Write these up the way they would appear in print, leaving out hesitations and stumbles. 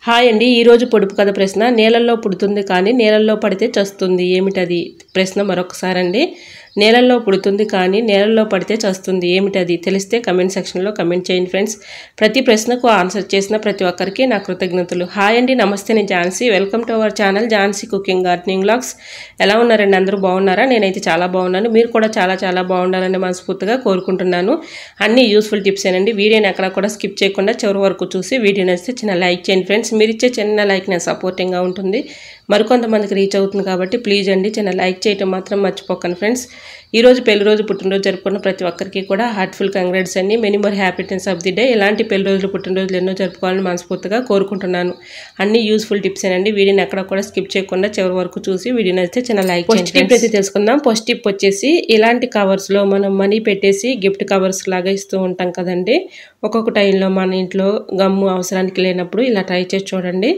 Hi అండి ఈ రోజు పొడుపు కథ ప్రశ్న నేలల్లో పుడుతుంది కానీ నేలల్లో పడితే చస్తుంది ఏమిటది ప్రశ్న మరొకసారి అండి నేలల్లో పుడుతుంది కానీ నేలల్లో పడితే చస్తుంది ఏమిటది తెలిస్తే కమెంట్ సెక్షన్లో కమెంట్ చేయండి ఫ్రెండ్స్ ప్రతి ప్రశ్నకు ఆన్సర్ చేసిన ప్రతి ఒక్కరికి నా కృతజ్ఞతలు హాయ్ అండి నమస్తే నేను Jhansi welcome to our channel Jhansi cooking gardening vlogs ఎలా ఉన్నారండి అందరూ బాగున్నారా నేనైతే చాలా బాగున్నాను మీరు కూడా చాలా బాగుండాలని మనస్ఫూర్తిగా కోరుకుంటున్నాను అన్ని యూస్ఫుల్ టిప్స్ ఏనండి వీడియోని ఎక్కడ కూడా స్కిప్ చేయకుండా చివరి వరకు చూసి వీడియో నచ్చితే చిన్న లైక్ చేయండి ఫ్రెండ్స్ మీరు ఇచ్చే చిన్న లైక్ నా సపోర్టింగ్గా ఉంటుంది మరికొంతమందికి రీచ్ అవుతుంది కాబట్టి ప్లీజ్ అండి చిన్న లైక్ చేయటం మాత్రం మర్చిపోకండి ఫ్రెండ్స్ ఈరోజు పెళ్లి రోజు పుట్టినరోజు జరుపుకున్న ప్రతి ఒక్కరికి కూడా హార్ట్ఫుల్ కంగ్రాట్స్ అండి many more happiness of the day ఇలాంటి పెళ్లి రోజులు పుట్టినరోజులు ఎన్నో జరుపుకోవాలని మనస్ఫూర్తిగా కోరుకుంటున్నాను అన్ని యూస్ఫుల్ టిప్స్ ఏనండి వీడియోని ఎక్కడ కూడా స్కిప్ చేయకుండా చివరి వరకు చూసి వీడియో నచ్చితే చిన్న లైక్ ఫస్ట్ టిప్ అయితే తెలుసుకుందాం ఫస్ట్ టిప్ వచ్చేసి ఇలాంటి కవర్స్లో మనం మనీ పెట్టేసి గిఫ్ట్ కవర్స్ లాగా ఇస్తూ ఉంటాం కదండి ఒక్కొక్క టైంలో మన ఇంట్లో గమ్ము అవసరానికి లేనప్పుడు ఇలా ట్రై చేసి చూడండి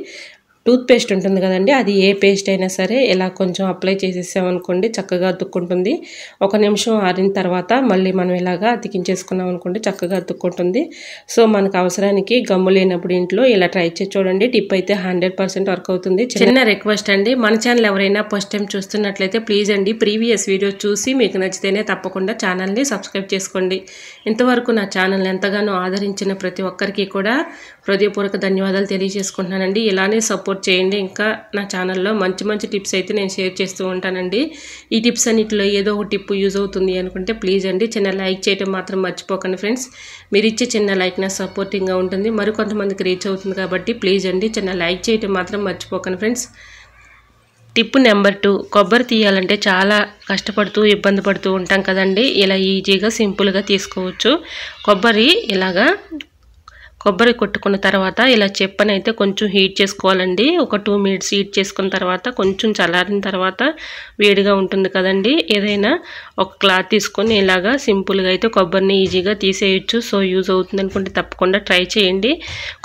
టూత్ పేస్ట్ ఉంటుంది కదండి అది ఏ పేస్ట్ అయినా సరే ఇలా కొంచెం అప్లై చేసేసామనుకోండి చక్కగా అతుక్కుంటుంది ఒక నిమిషం ఆరిన తర్వాత మళ్ళీ మనం ఇలాగా అతికించేసుకున్నాం అనుకోండి చక్కగా అతుక్కుంటుంది సో మనకు అవసరానికి గమ్ము లేనప్పుడు ఇంట్లో ఇలా ట్రై చేసి చూడండి టిప్ అయితే 100% వర్క్ అవుతుంది చిన్న రిక్వెస్ట్ అండి మన ఛానల్ ఎవరైనా ఫస్ట్ టైం చూస్తున్నట్లయితే ప్లీజ్ అండి ప్రీవియస్ వీడియోస్ చూసి మీకు నచ్చితేనే తప్పకుండా ఛానల్ని సబ్స్క్రైబ్ చేసుకోండి ఇంతవరకు నా ఛానల్ని ఎంతగానో ఆదరించిన ప్రతి ఒక్కరికి కూడా హృదయపూర్వక ధన్యవాదాలు తెలియజేసుకుంటున్నానండి ఇలానే సపోర్ట్ చేయండి ఇంకా నా ఛానల్లో మంచి టిప్స్ అయితే నేను షేర్ చేస్తూ ఉంటానండి ఈ టిప్స్ అన్నిటిలో ఏదో ఒక టిప్ యూజ్ అవుతుంది అనుకుంటే ప్లీజ్ అండి చిన్న లైక్ చేయడం మాత్రం మర్చిపోకండి ఫ్రెండ్స్ మీరు ఇచ్చే చిన్న లైక్ నా సపోర్టింగ్గా ఉంటుంది మరికొంతమందికి రీచ్ అవుతుంది కాబట్టి ప్లీజ్ అండి చిన్న లైక్ చేయడం మాత్రం మర్చిపోకండి ఫ్రెండ్స్ టిప్ నెంబర్ 2 కొబ్బరి తీయాలంటే చాలా కష్టపడుతూ ఇబ్బంది పడుతూ ఉంటాం కదండి ఇలా ఈజీగా సింపుల్గా తీసుకోవచ్చు కొబ్బరి కొట్టుకున్న తర్వాత ఇలా చెప్పనైతే కొంచెం హీట్ చేసుకోవాలండి ఒక 2 మినిట్స్ హీట్ చేసుకున్న తర్వాత కొంచెం చల్లారిన తర్వాత వేడిగా ఉంటుంది కదండి ఏదైనా ఒక క్లాత్ తీసుకొని ఇలాగా సింపుల్గా అయితే కొబ్బరిని ఈజీగా తీసేయచ్చు సో యూజ్ అవుతుంది అనుకుంటే తప్పకుండా ట్రై చేయండి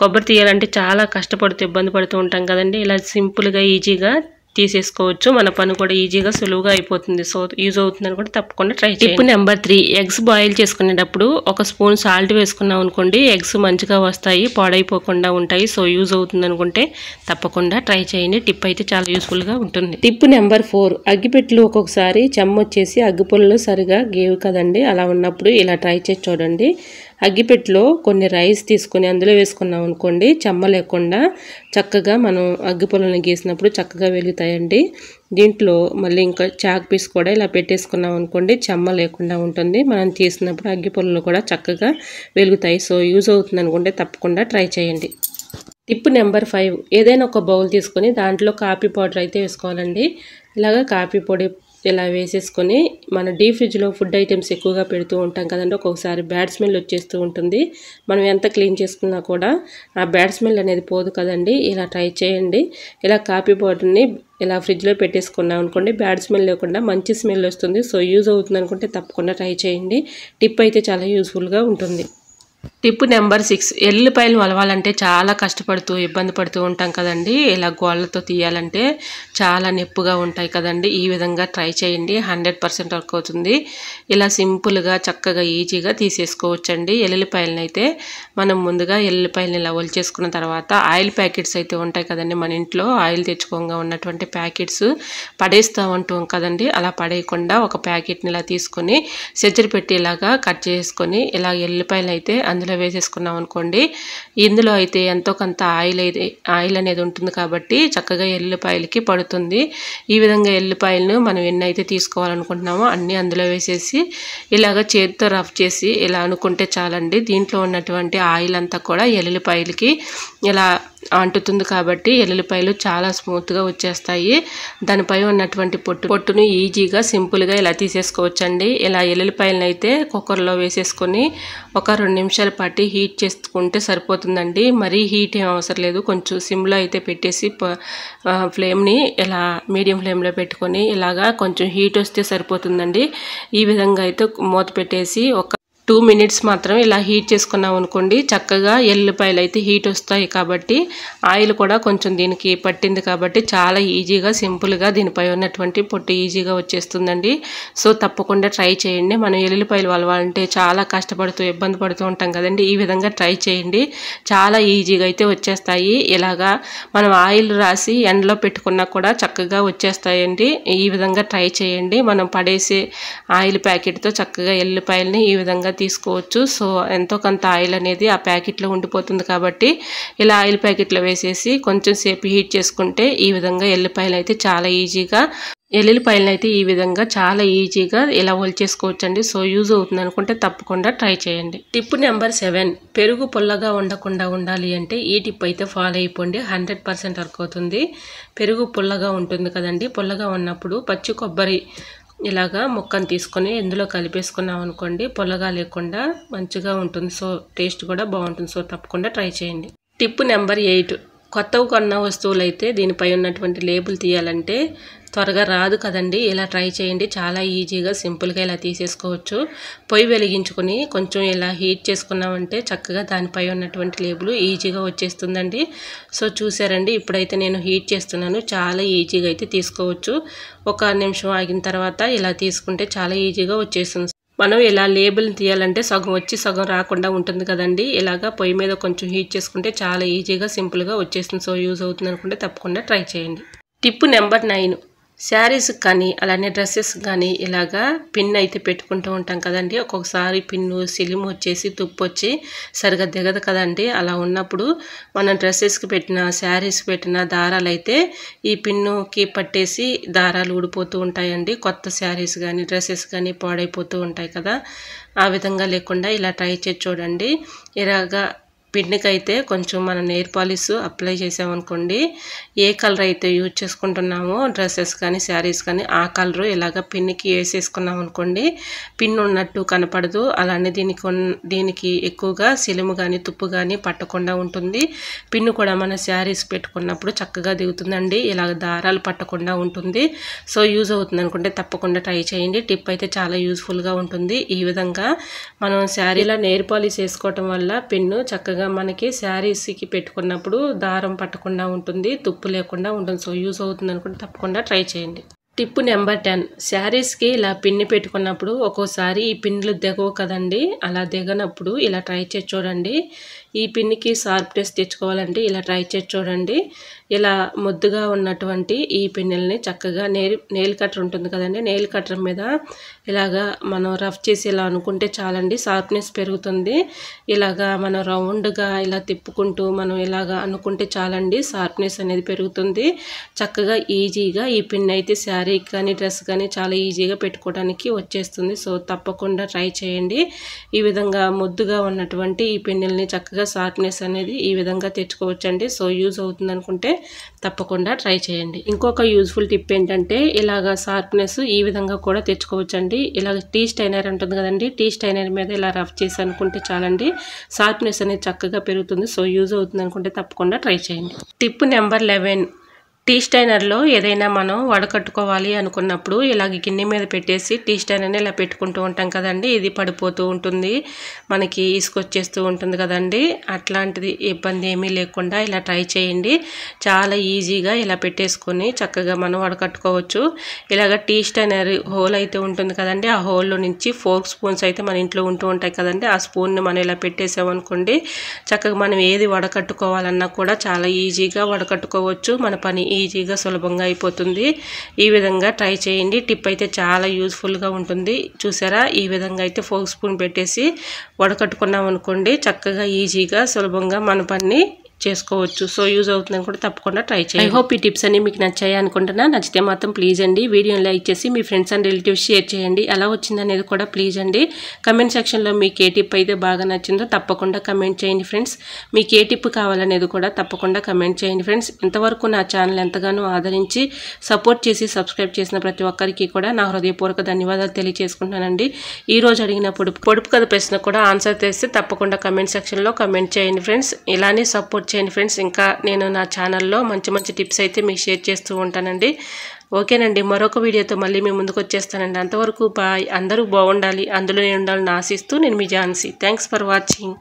కొబ్బరి తీయాలంటే చాలా కష్టపడుతూ ఇబ్బంది పడుతూ ఉంటాం కదండి ఇలా సింపుల్గా ఈజీగా తీసేసుకోవచ్చు మన పని కూడా ఈజీగా సులువుగా అయిపోతుంది సో యూజ్ అవుతుంది అనుకుంటే తప్పకుండా ట్రై చేయండి టిప్ నెంబర్ 3 ఎగ్స్ బాయిల్ చేసుకునేటప్పుడు ఒక స్పూన్ సాల్ట్ వేసుకున్నాం అనుకోండి ఎగ్స్ మంచిగా వస్తాయి పాడైపోకుండా ఉంటాయి సో యూజ్ అవుతుంది అనుకుంటే తప్పకుండా ట్రై చేయండి టిప్ అయితే చాలా యూస్ఫుల్గా ఉంటుంది టిప్ నెంబర్ 4 అగ్గిపెట్టెలు ఒక్కొక్కసారి చెమ్మొచ్చేసి అగ్గిపుల్లలు సరిగా గేవు కదండి అలా ఉన్నప్పుడు ఇలా ట్రై చేసి చూడండి అగ్గిపెట్టెలో కొన్ని రైస్ తీసుకొని అందులో వేసుకున్నాం అనుకోండి చెమ్మ లేకుండా చక్కగా మనం అగ్గిపుల్లని గీసినప్పుడు చక్కగా వెలుగుతాయండి దీంట్లో మళ్ళీ ఇంకా చాక్ పీస్ కూడా ఇలా పెట్టేసుకున్నాం అనుకోండి చెమ్మ లేకుండా ఉంటుంది మనం తీసినప్పుడు అగ్గిపుల్లలు కూడా చక్కగా వెలుగుతాయి సో యూజ్ అవుతుంది అనుకుంటే తప్పకుండా ట్రై చేయండి టిప్ నెంబర్ 5 ఏదైనా ఒక బౌల్ తీసుకొని దాంట్లో కాఫీ పౌడర్ అయితే వేసుకోవాలండి ఇలాగా కాఫీ పొడి ఇలా వేసేసుకొని మన డీప్ ఫ్రిడ్జ్లో ఫుడ్ ఐటమ్స్ ఎక్కువగా పెడుతూ ఉంటాం కదండి ఒక్కొక్కసారి బ్యాడ్ స్మెల్ వచ్చేస్తూ ఉంటుంది మనం ఎంత క్లీన్ చేసుకున్నా కూడా ఆ బ్యాడ్ స్మెల్ అనేది పోదు కదండి ఇలా ట్రై చేయండి ఇలా కాఫీ పౌడర్ని ఇలా ఫ్రిడ్జ్లో పెట్టేసుకున్నాం అనుకోండి బ్యాడ్ స్మెల్ లేకుండా మంచి స్మెల్ వస్తుంది సో యూజ్ అవుతుంది అనుకుంటే తప్పకుండా ట్రై చేయండి టిప్ అయితే చాలా యూస్ఫుల్గా ఉంటుంది టిప్ నెంబర్ 6 ఎల్లుల్లిపాయలు వలవాలంటే చాలా కష్టపడుతూ ఇబ్బంది పడుతూ ఉంటాం కదండి ఇలా గోళ్ళతో తీయాలంటే చాలా నొప్పిగా ఉంటాయి కదండి ఈ విధంగా ట్రై చేయండి 100% వర్క్ అవుతుంది ఇలా సింపుల్గా చక్కగా ఈజీగా తీసేసుకోవచ్చండి ఎల్లుల్లిపాయలను అయితే మనం ముందుగా ఎల్లుల్లిపాయలను ఇలా ఒలిచేసుకున్న తర్వాత ఆయిల్ ప్యాకెట్స్ అయితే ఉంటాయి కదండి మన ఇంట్లో ఆయిల్ తెచ్చుకోగా ఉన్నటువంటి ప్యాకెట్స్ పడేస్తూ ఉంటాం కదండి అలా పడేయకుండా ఒక ప్యాకెట్ని ఇలా తీసుకొని సెజ్జరి పెట్టి ఇలాగా కట్ చేసుకొని ఇలా ఎల్లుల్లిపాయలు అయితే అందులో వేసేసుకున్నాం అనుకోండి ఇందులో అయితే ఎంతో కొంత ఆయిల్ అనేది ఉంటుంది కాబట్టి చక్కగా ఎల్లుల్లిపాయలకి పడుతుంది ఈ విధంగా ఎల్లుల్లిపాయలను మనం ఎన్నైతే తీసుకోవాలనుకుంటున్నామో అన్నీ అందులో వేసేసి ఇలాగ చేతితో రఫ్ చేసి ఇలా అనుకుంటే చాలండి దీంట్లో ఉన్నటువంటి ఆయిల్ అంతా కూడా ఎల్లుల్లిపాయలకి ఇలా అంటుతుంది కాబట్టి ఎల్లుల్లిపాయలు చాలా స్మూత్గా వచ్చేస్తాయి దానిపై ఉన్నటువంటి పొట్టును ఈజీగా సింపుల్గా ఇలా తీసేసుకోవచ్చండి ఇలా ఎల్లుల్లిపాయలను అయితే కుక్కర్లో వేసేసుకొని ఒక 2 నిమిషాలు పాటు హీట్ చేసుకుంటే సరిపోతుందండి మరీ హీట్ ఏం అవసరం లేదు కొంచెం సిమ్లో అయితే పెట్టేసి ఫ్లేమ్ని ఇలా మీడియం ఫ్లేమ్లో పెట్టుకొని ఇలాగా కొంచెం హీట్ వస్తే సరిపోతుందండి ఈ విధంగా అయితే మూత పెట్టేసి ఒక 2 మినిట్స్ మాత్రం ఇలా హీట్ చేసుకున్నాం అనుకోండి చక్కగా ఎల్లిపాయలు అయితే హీట్ వస్తాయి కాబట్టి ఆయిల్ కూడా కొంచెం దీనికి పట్టింది కాబట్టి చాలా ఈజీగా సింపుల్గా దీనిపై ఉన్నటువంటి పొట్టు ఈజీగా వచ్చేస్తుందండి. సో తప్పకుండా ట్రై చేయండి. మనం ఎల్లిపాయలు వలవాలంటే చాలా కష్టపడుతూ ఇబ్బంది పడుతూ ఉంటాం కదండి. ఈ విధంగా ట్రై చేయండి, చాలా ఈజీగా అయితే వచ్చేస్తాయి. ఇలాగా మనం ఆయిల్ రాసి ఎండలో పెట్టుకున్నా కూడా చక్కగా వచ్చేస్తాయండి. ఈ విధంగా ట్రై చేయండి. మనం పడేసే ఆయిల్ ప్యాకెట్తో చక్కగా ఎల్లిపాయలని ఈ విధంగా తీసుకోవచ్చు. సో ఎంతో కొంత ఆయిల్ అనేది ఆ ప్యాకెట్లో ఉండిపోతుంది కాబట్టి ఇలా ఆయిల్ ప్యాకెట్లో వేసేసి కొంచెం సేపు హీట్ చేసుకుంటే ఈ విధంగా ఎల్లిపాయలు అయితే చాలా ఈజీగా ఎల్లుల్లిపాయలను అయితే ఈ విధంగా చాలా ఈజీగా ఇలా ఒలిచేసుకోవచ్చు అండి. సో యూజ్ అవుతుంది అనుకుంటే తప్పకుండా ట్రై చేయండి. టిప్ నెంబర్ 7, పెరుగు పుల్లగా ఉండకుండా ఉండాలి అంటే ఈ టిప్ అయితే ఫాలో అయిపోండి. 100% వర్క్ అవుతుంది. పెరుగు పుల్లగా ఉంటుంది కదండి, పుల్లగా ఉన్నప్పుడు పచ్చి కొబ్బరి ఇలాగా ముక్కను తీసుకొని ఇందులో కలిపేసుకున్నాం అనుకోండి పుల్లగా లేకుండా మంచిగా ఉంటుంది. సో టేస్ట్ కూడా బాగుంటుంది. సో తప్పకుండా ట్రై చేయండి. టిప్ నెంబర్ 8, కొత్తగా కొన్న వస్తువులు అయితే దీనిపై ఉన్నటువంటి లేబుల్ తీయాలంటే త్వరగా రాదు కదండి. ఇలా ట్రై చేయండి, చాలా ఈజీగా సింపుల్గా ఇలా తీసేసుకోవచ్చు. పొయ్యి వెలిగించుకొని కొంచెం ఇలా హీట్ చేసుకున్నామంటే చక్కగా దానిపై ఉన్నటువంటి లేబుల్ ఈజీగా వచ్చేస్తుందండి. సో చూసారండి, ఇప్పుడైతే నేను హీట్ చేస్తున్నాను, చాలా ఈజీగా అయితే తీసుకోవచ్చు. 1 నిమిషం ఆగిన తర్వాత ఇలా తీసుకుంటే చాలా ఈజీగా వచ్చేస్తుంది. మనం ఇలా లేబుల్ని తీయాలంటే సగం వచ్చి సగం రాకుండా ఉంటుంది కదండి. ఇలాగా పొయ్యి మీద కొంచెం హీట్ చేసుకుంటే చాలా ఈజీగా సింపుల్గా వచ్చేస్తుంది. సో యూజ్ అవుతుంది అనుకుంటే తప్పకుండా ట్రై చేయండి. టిప్ నెంబర్ 9, శారీస్ కానీ అలానే డ్రెస్సెస్ కానీ ఇలాగా పిన్ అయితే పెట్టుకుంటూ ఉంటాం కదండి. ఒక్కొక్కసారి పిన్ను సిలిము వచ్చేసి తుప్పు వచ్చి సరిగా దిగదు కదండి. అలా ఉన్నప్పుడు మనం డ్రెస్సెస్కి పెట్టిన శారీస్కి పెట్టిన దారాలు అయితే ఈ పిన్నుకి పట్టేసి దారాలు ఊడిపోతూ ఉంటాయండి. కొత్త శారీస్ కానీ డ్రెస్సెస్ కానీ పాడైపోతూ ఉంటాయి కదా. ఆ విధంగా లేకుండా ఇలా ట్రై చేసి చూడండి. ఇలాగా పిన్నుకైతే కొంచెం మనం నెయిల్ పాలిష్ అప్లై చేసామనుకోండి, ఏ కలర్ అయితే యూజ్ చేసుకుంటున్నామో డ్రెస్సెస్ కానీ శారీస్ కానీ ఆ కలరు ఇలాగ పిన్నుకి వేసేసుకున్నాం అనుకోండి పిన్ ఉన్నట్టు కనపడదు. అలానే దీనికి ఎక్కువగా సిలుము కానీ తుప్పు కానీ పట్టకుండా ఉంటుంది. పిన్ను కూడా మన శారీస్ పెట్టుకున్నప్పుడు చక్కగా దిగుతుందండి. ఇలాగ దారాలు పట్టకుండా ఉంటుంది. సో యూజ్ అవుతుంది అనుకుంటే తప్పకుండా ట్రై చేయండి. టిప్ అయితే చాలా యూజ్ఫుల్గా ఉంటుంది. ఈ విధంగా మనం శారీలో నెయిల్ పాలిష్ వేసుకోవటం వల్ల పిన్ను చక్కగా మనకి శారీస్కి పెట్టుకున్నప్పుడు దారం పట్టకుండా ఉంటుంది, తుప్పు లేకుండా ఉంటుంది. సో యూజ్ అవుతుంది అనుకుంటే తప్పకుండా ట్రై చేయండి. టిప్ నెంబర్ 10, శారీస్కి ఇలా పిన్ని పెట్టుకున్నప్పుడు ఒక్కోసారి ఈ పిన్నులు దిగవు కదండి. అలా దిగనప్పుడు ఇలా ట్రై చేసి చూడండి. ఈ పిన్నికి షార్ప్నెస్ తెచ్చుకోవాలంటే ఇలా ట్రై చేసి చూడండి. ఇలా ముద్దుగా ఉన్నటువంటి ఈ పిన్నుల్ని చక్కగా నెయిల్ కట్టర్ ఉంటుంది కదండి, నెయిల్ కట్టర్ మీద ఇలాగా మనం రఫ్ చేసి ఇలా అనుకుంటే చాలండి, షార్ప్నెస్ పెరుగుతుంది. ఇలాగా మనం రౌండ్గా ఇలా తిప్పుకుంటూ మనం ఇలాగా అనుకుంటే చాలండి, షార్ప్నెస్ అనేది పెరుగుతుంది. చక్కగా ఈజీగా ఈ పిన్ అయితే శారీ కానీ డ్రెస్ కానీ చాలా ఈజీగా పెట్టుకోవడానికి వచ్చేస్తుంది. సో తప్పకుండా ట్రై చేయండి. ఈ విధంగా ముద్దుగా ఉన్నటువంటి ఈ పిన్నుల్ని చక్కగా షార్ప్నెస్ అనేది ఈ విధంగా తెచ్చుకోవచ్చండి. సో యూజ్ అవుతుంది అనుకుంటే తప్పకుండా ట్రై చేయండి. ఇంకొక యూజ్ఫుల్ టిప్ ఏంటంటే ఇలాగ షార్ప్నెస్ ఈ విధంగా కూడా తెచ్చుకోవచ్చండి. ఇలాగ టీ స్టైనర్ ఉంటుంది కదండి, టీ స్టైనర్ మీద ఇలా రఫ్ చేసి అనుకుంటే చాలండి, షార్ప్నెస్ అనేది చక్కగా పెరుగుతుంది. సో యూజ్ అవుతుంది అనుకుంటే తప్పకుండా ట్రై చేయండి. టిప్ నెంబర్ 11, టీ స్టైనర్లో ఏదైనా మనం వడకట్టుకోవాలి అనుకున్నప్పుడు ఇలాగ గిన్నె మీద పెట్టేసి టీ స్టైనర్ని ఇలా పెట్టుకుంటూ ఉంటాం కదండి. ఇది పడిపోతూ ఉంటుంది, మనకి ఇసుకొచ్చేస్తూ ఉంటుంది కదండి. అట్లాంటిది ఇబ్బంది ఏమీ లేకుండా ఇలా ట్రై చేయండి. చాలా ఈజీగా ఇలా పెట్టేసుకొని చక్కగా మనం వడకట్టుకోవచ్చు. ఇలాగ టీ స్టైనర్ హోల్ అయితే ఉంటుంది కదండి, ఆ హోల్లో నుంచి ఫోర్క్ స్పూన్స్ అయితే మన ఇంట్లో ఉంటూ ఉంటాయి కదండి. ఆ స్పూన్ని మనం ఇలా పెట్టేసామనుకోండి చక్కగా మనం ఏది వడకట్టుకోవాలన్నా కూడా చాలా ఈజీగా వడకట్టుకోవచ్చు. మన పని ఈజీగా సులభంగా అయిపోతుంది. ఈ విధంగా ట్రై చేయండి. టిప్ అయితే చాలా యూజ్ఫుల్గా ఉంటుంది. చూసారా, ఈ విధంగా అయితే ఫోర్క్ స్పూన్ పెట్టేసి వడకట్టుకున్నాం అనుకోండి చక్కగా ఈజీగా సులభంగా మన పని చేసుకోవచ్చు. సో యూజ్ అవుతుందని కూడా తప్పకుండా ట్రై చేయండి. ఐ హోప్ ఈ టిప్స్ అన్ని మీకు నచ్చాయి అనుకుంటున్నా. నచ్చితే మాత్రం ప్లీజ్ అండి వీడియోని లైక్ చేసి మీ ఫ్రెండ్స్ అండ్ రిలేటివ్స్ షేర్ చేయండి. ఎలా వచ్చింది అనేది కూడా ప్లీజ్ అండి కమెంట్ సెక్షన్లో మీకు ఏ టిప్ అయితే బాగా నచ్చిందో తప్పకుండా కమెంట్ చేయండి ఫ్రెండ్స్. మీకు ఏ టిప్ కావాలనేది కూడా తప్పకుండా కమెంట్ చేయండి ఫ్రెండ్స్. ఇంతవరకు నా ఛానల్ ఎంతగానో ఆదరించి సపోర్ట్ చేసి సబ్స్క్రైబ్ చేసిన ప్రతి ఒక్కరికి కూడా నా హృదయపూర్వక ధన్యవాదాలు తెలియజేసుకుంటానండి. ఈరోజు అడిగినప్పుడు పొడుపు కథ ప్రశ్న కూడా ఆన్సర్ చేస్తే తప్పకుండా కమెంట్ సెక్షన్లో కమెంట్ చేయండి ఫ్రెండ్స్. ఇలానే సపోర్ట్ చేయండి ఫ్రెండ్స్. ఇంకా నేను నా ఛానల్లో మంచి మంచి టిప్స్ అయితే మీకు షేర్ చేస్తూ ఉంటానండి. ఓకేనండి, మరొక వీడియోతో మళ్ళీ మీ ముందుకు వచ్చేస్తానండి. అంతవరకు బాయ్. అందరూ బాగుండాలి, అందులో నేను ఉండాలని ఆశిస్తూ నేను మీ ఝాన్సీ. Thanks for watching.